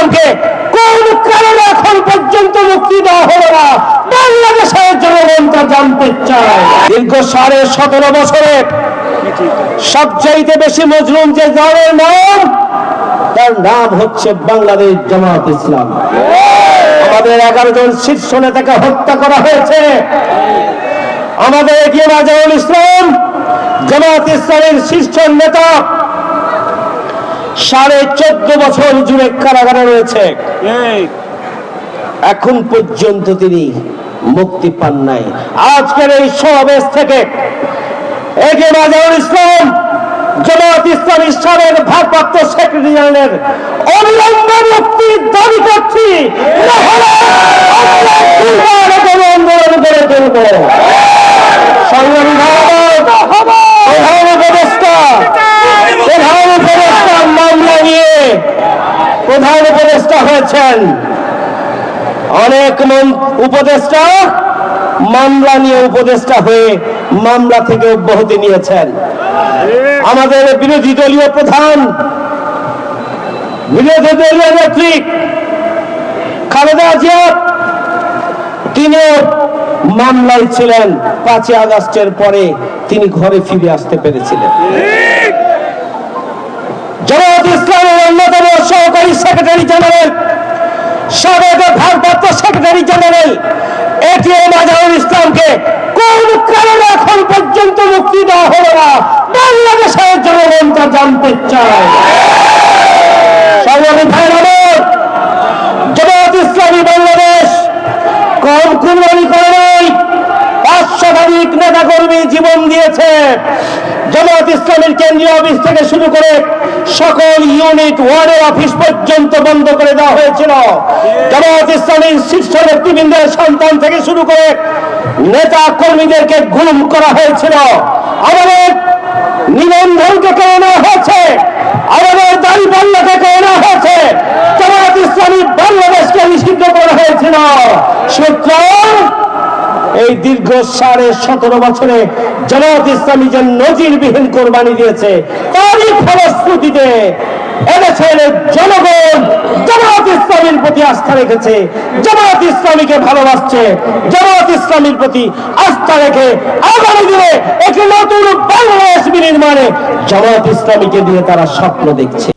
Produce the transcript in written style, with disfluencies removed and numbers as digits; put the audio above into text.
ইসলামকে কোন কারণে এখন পর্যন্ত মুক্তি দেওয়া হলো না, বাংলাদেশের জনগণ তা জানতে চায়। দীর্ঘ 17.5 বছরে সবচাইতে বেশি মজলুম যে দলের নাম, তার নাম হচ্ছে বাংলাদেশ জামাত ইসলাম। আমাদের 11 জন শীর্ষ নেতাকে হত্যা করা হয়েছে। আমাদের এগিয়ে রাজাউল ইসলাম জামাত ইসলামের শীর্ষ নেতা 14.5 বছর জুড়ে কারাগারে রয়েছে, এখন পর্যন্ত তিনি মুক্তি পান নাই। আজকের এই সমাবেশ থেকে এগিয়ে রাজাউল ইসলাম জামাত ইসলামী সাবেক ভারপ্রাপ্ত সেক্রেটারি জেনারেলের অবিলম্বে মুক্তির দাবি করছি, আন্দোলন করে তুলব। প্রধান উপদেষ্টা মামলা নিয়ে প্রধান উপদেষ্টা হয়েছেন, অনেক উপদেষ্টা মামলা নিয়ে উপদেষ্টা হয়ে মামলা থেকে অব্যাহতি নিয়েছেন। আমাদের বিরোধী দলীয় প্রধান, বিরোধী দলীয় নেত্রী খালেদা জিয়া, তিনিও মামলায় ছিলেন। 5 আগস্টের পরে তিনি ঘরে ফিরে আসতে পেরেছিলেন। জামাত ইসলামের অন্যতম সহকারী সেক্রেটারি জেনারেল, সাবেক ভারপ্রাপ্ত সেক্রেটারি জেনারেল এটিএম আজহারুল ইসলামকে কোন কারণে এখন পর্যন্ত মুক্তি দেওয়া হলো না, বাংলাদেশের জনগণ তা জানতে চায়। জামাত ইসলামী বাংলাদেশ কম কুরবানি করে নাই, 5 শতাধিক নেতা কর্মী জীবন দিয়েছে। জামাত ইসলামের কেন্দ্রীয় অফিস থেকে শুরু করে সকল ইউনিট, ওয়ার্ডের অফিস পর্যন্ত বন্ধ করে দেওয়া হয়েছিল। জামাত ইসলামের শীর্ষ নেতৃবৃন্দের সন্তান থেকে শুরু করে নেতা কর্মীদেরকে গুম করা হয়েছিল। আমাদের নিবন্ধনকে কেড়ে নেওয়া হয়েছে, আমাদের দাঁড়িপাল্লাকে কেড়ে নেওয়া হয়েছে, জামাত ইসলামী বাংলাদেশকে নিষিদ্ধ করা হয়েছিল। সুতরাং এই দীর্ঘ 17.5 বছরে জামাত ইসলামী যে নজিরবিহীন কোরবানি দিয়েছে, তারই ফলশ্রুতিতে এদেশের জনগণ জামাত ইসলামীর প্রতি আস্থা রেখেছে, জামাত ইসলামীকে ভালোবাসছে। জামাত ইসলামীর প্রতি আস্থা রেখে আগামী দিনে একটি নতুন বাংলাদেশ বিনির্মাণে জামাত ইসলামীকে দিয়ে তারা স্বপ্ন দেখছে।